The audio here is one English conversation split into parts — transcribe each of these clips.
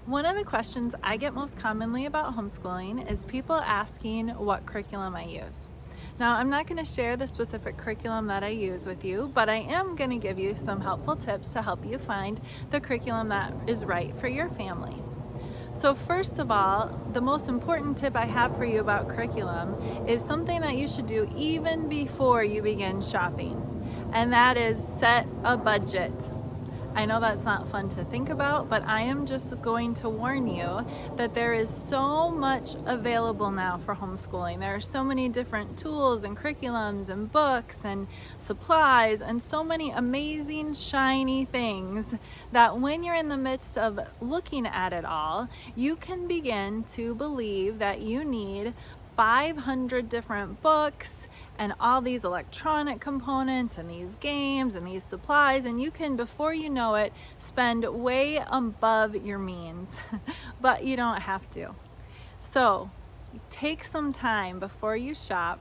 One of the questions I get most commonly about homeschooling is people asking what curriculum I use. Now, I'm not going to share the specific curriculum that I use with you, but I am going to give you some helpful tips to help you find the curriculum that is right for your family. So first of all, the most important tip I have for you about curriculum is something that you should do even before you begin shopping, and that is set a budget. I know that's not fun to think about, but I am just going to warn you that there is so much available now for homeschooling. There are so many different tools and curriculums and books and supplies and so many amazing shiny things that when you're in the midst of looking at it all, you can begin to believe that you need 500 different books and all these electronic components and these games and these supplies, and you can, before you know it, spend way above your means. But you don't have to. So take some time before you shop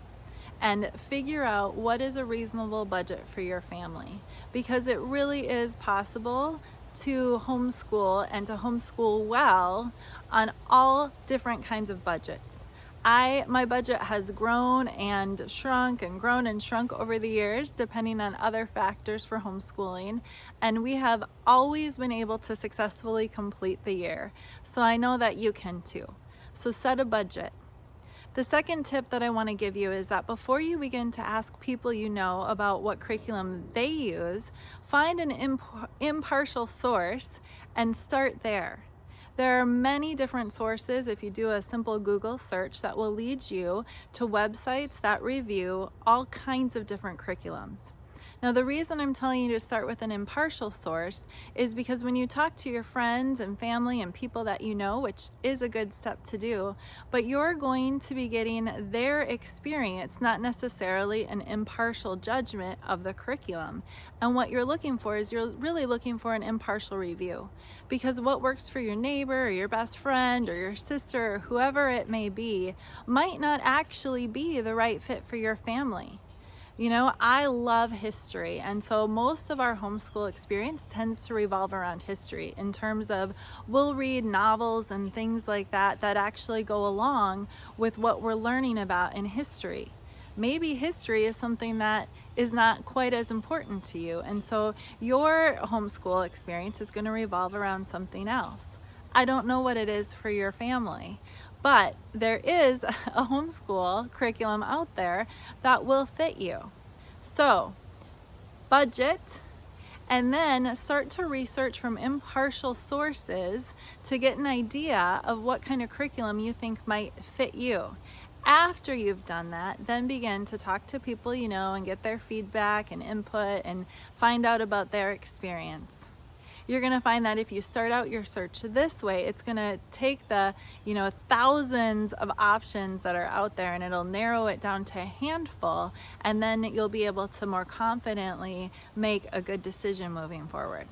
and figure out what is a reasonable budget for your family, because it really is possible to homeschool and to homeschool well on all different kinds of budgets. My budget has grown and shrunk and grown and shrunk over the years, depending on other factors for homeschooling, and we have always been able to successfully complete the year. So I know that you can too. So set a budget. The second tip that I want to give you is that before you begin to ask people you know about what curriculum they use, find an impartial source and start there. There are many different sources, if you do a simple Google search, that will lead you to websites that review all kinds of different curriculums. Now, the reason I'm telling you to start with an impartial source is because when you talk to your friends and family and people that you know, which is a good step to do, but you're going to be getting their experience, not necessarily an impartial judgment of the curriculum. And what you're looking for is you're really looking for an impartial review, because what works for your neighbor or your best friend or your sister or whoever it may be might not actually be the right fit for your family. You know, I love history, and so most of our homeschool experience tends to revolve around history in terms of we'll read novels and things like that that actually go along with what we're learning about in history. Maybe history is something that is not quite as important to you, and so your homeschool experience is going to revolve around something else. I don't know what it is for your family, but there is a homeschool curriculum out there that will fit you. So, budget, and then start to research from impartial sources to get an idea of what kind of curriculum you think might fit you. After you've done that, then begin to talk to people you know and get their feedback and input and find out about their experience. You're going to find that if you start out your search this way, it's going to take the, thousands of options that are out there, and it'll narrow it down to a handful, and then you'll be able to more confidently make a good decision moving forward.